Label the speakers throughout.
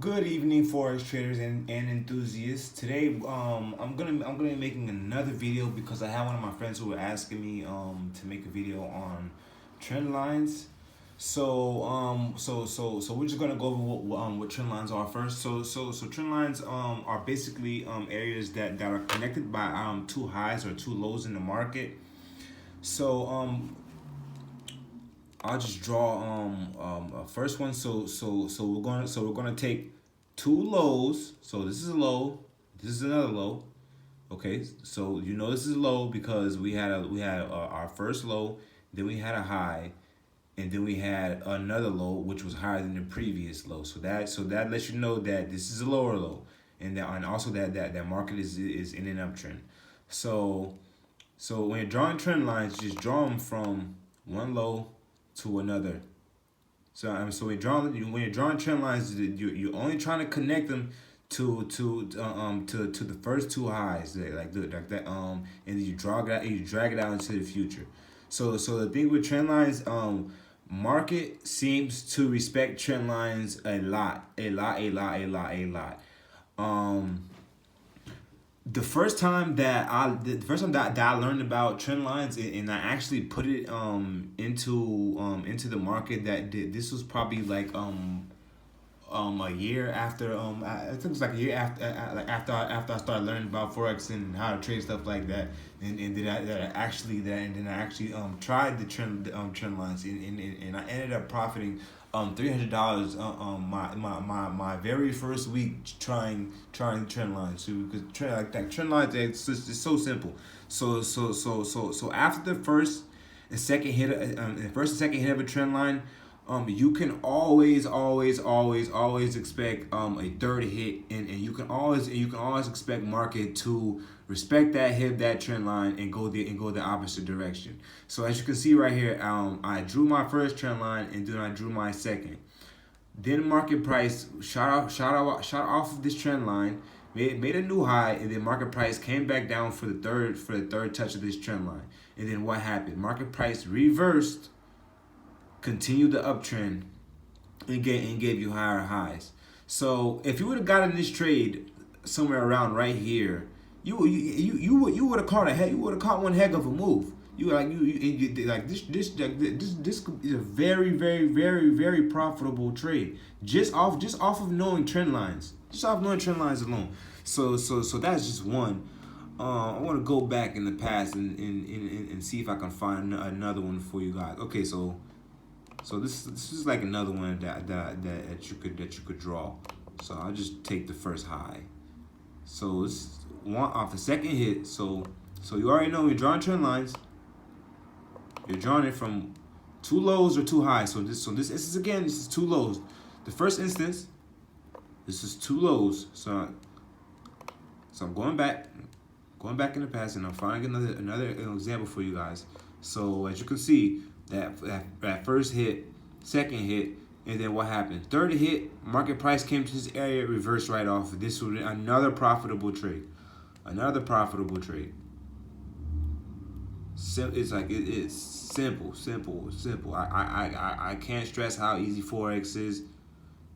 Speaker 1: Good evening, forex traders and enthusiasts. Today, I'm gonna be making another video because I have one of my friends who were asking me to make a video on trend lines. So we're just gonna go over what trend lines are first. So trend lines are basically areas that are connected by two highs or two lows in the market. So I'll just draw a first one. So we're gonna take two lows. So this is a low. This is another low. Okay. So you know this is low because we had our first low, then we had a high, and then we had another low which was higher than the previous low. So that lets you know that this is a lower low, and also that market is in an uptrend. So so when you're drawing trend lines, just draw them from one low to another. So when you're drawing trend lines, you're only trying to connect them to the first two highs, like that, and then you drag it out into the future. So the thing with trend lines, market seems to respect trend lines a lot. Um, the first time that I learned about trend lines, and I actually put it into the market, this was probably like a year after, I think it's like a year after, after I started learning about forex and how to trade stuff like that. And then I actually tried the trend lines, and I ended up profiting $300 my very first week trying trend lines. So because trend lines, it's so simple. So after the first and second hit, of a trend line, you can always expect a third hit, and you can always expect market to respect that hit, that trend line, and go the opposite direction. So as you can see right here, I drew my first trend line, and then I drew my second. Then market price shot off of this trend line, made a new high, and then market price came back down for the third touch of this trend line. And then what happened? Market price reversed, continued the uptrend, and gave you higher highs. So if you would have gotten this trade somewhere around right here, you would have caught a heck you would have caught one heck of a move. This is a very profitable trade, just off of knowing trend lines, alone. So that's just one. I want to go back in the past and see if I can find another one for you guys. Okay, so this is like another one that you could draw. So I'll just take the first high. So it's one off the second hit. So you already know you're drawing trend lines. You're drawing it from two lows or two highs. So this is two lows. The first instance, this is two lows. So I'm going back in the past, and I'm finding another example for you guys. So as you can see, that first hit, second hit, and then what happened? Third hit, market price came to this area, reversed right off. This was another profitable trade. Another profitable trade. It's simple. I can't stress how easy forex is.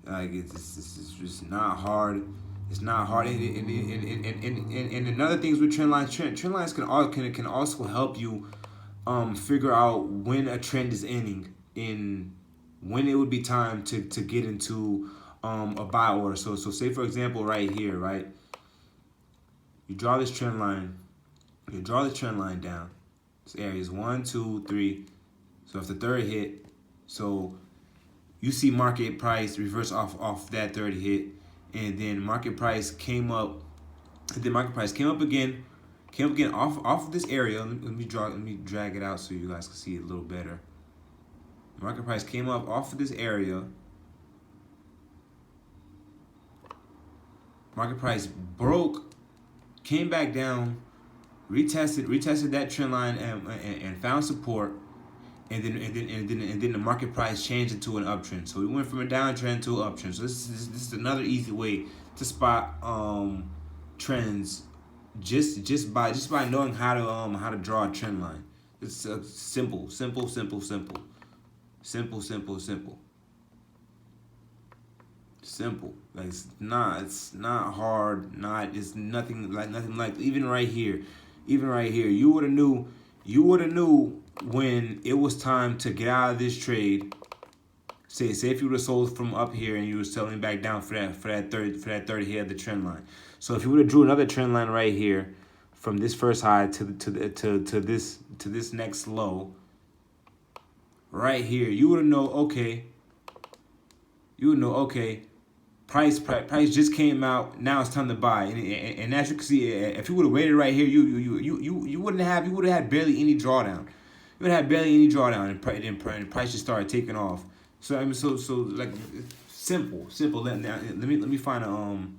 Speaker 1: Like it's just not hard. It's not hard. And another things with trend lines can also help you figure out when a trend is ending, in when it would be time to get into a buy order. So say for example right here, right? You draw this trend line. You draw the trend line down. This area is 1, 2, 3. So if the third hit, so you see market price reverse off that third hit, and then market price came up. And then market price came up again off of this area. Let me drag it out so you guys can see it a little better. Market price came up off of this area. Market price broke, came back down, retested that trend line, and found support, and then the market price changed into an uptrend. So we went from a downtrend to an uptrend. So this is another easy way to spot trends, just by knowing how to draw a trend line. It's simple. Simple. Like it's not hard. It's nothing like even right here, you would have knew when it was time to get out of this trade. Say if you would have sold from up here and you were selling back down for that third hit of the trend line. So if you would have drew another trend line right here, from this first high to this next low, right here, you would know okay. Price just came out. Now it's time to buy. And as you can see, if you would have waited right here, you would have had barely any drawdown. You would have had barely any drawdown, and price just started taking off. So I mean, so like simple. Let me find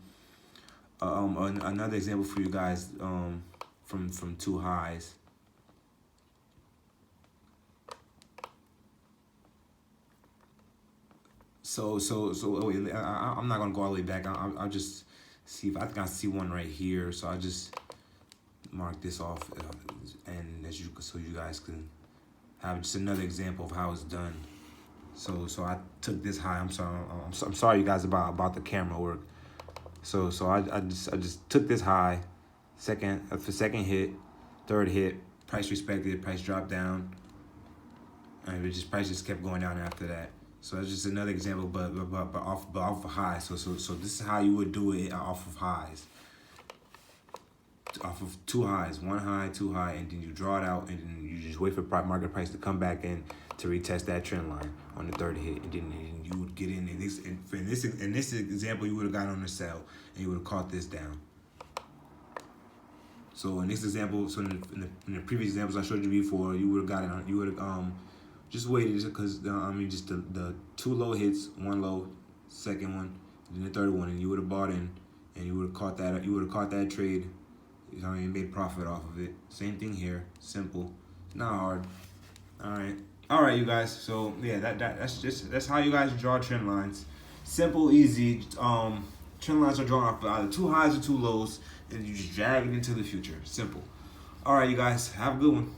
Speaker 1: another example for you guys from two highs. So wait, I'm not gonna go all the way back. I'll just see if I think I see one right here. So I just mark this off, and so you guys can have just another example of how it's done. So I took this high. I'm sorry you guys about the camera work. So I just took this high, second hit, third hit, price respected, price dropped down, and price just kept going down after that. So that's just another example, but off of highs. So this is how you would do it off of highs. Off of two highs, one high, two high, and then you draw it out, and then you just wait for market price to come back in to retest that trend line on the third hit, and then you would get in. In this example, you would have got on the sell, and you would have caught this down. So in this example, in the previous examples I showed you before, you would have got it on. You would have just waited because just the two low hits, one low, second one, and then the third one, and you would have bought in, and you would have caught that. You would have caught that trade. You know, you made profit off of it. Same thing here. Simple. Not hard. All right, you guys. So yeah, that's how you guys draw trend lines. Simple, easy. Trend lines are drawn off either two highs or two lows, and you just drag it into the future. Simple. All right, you guys. Have a good one.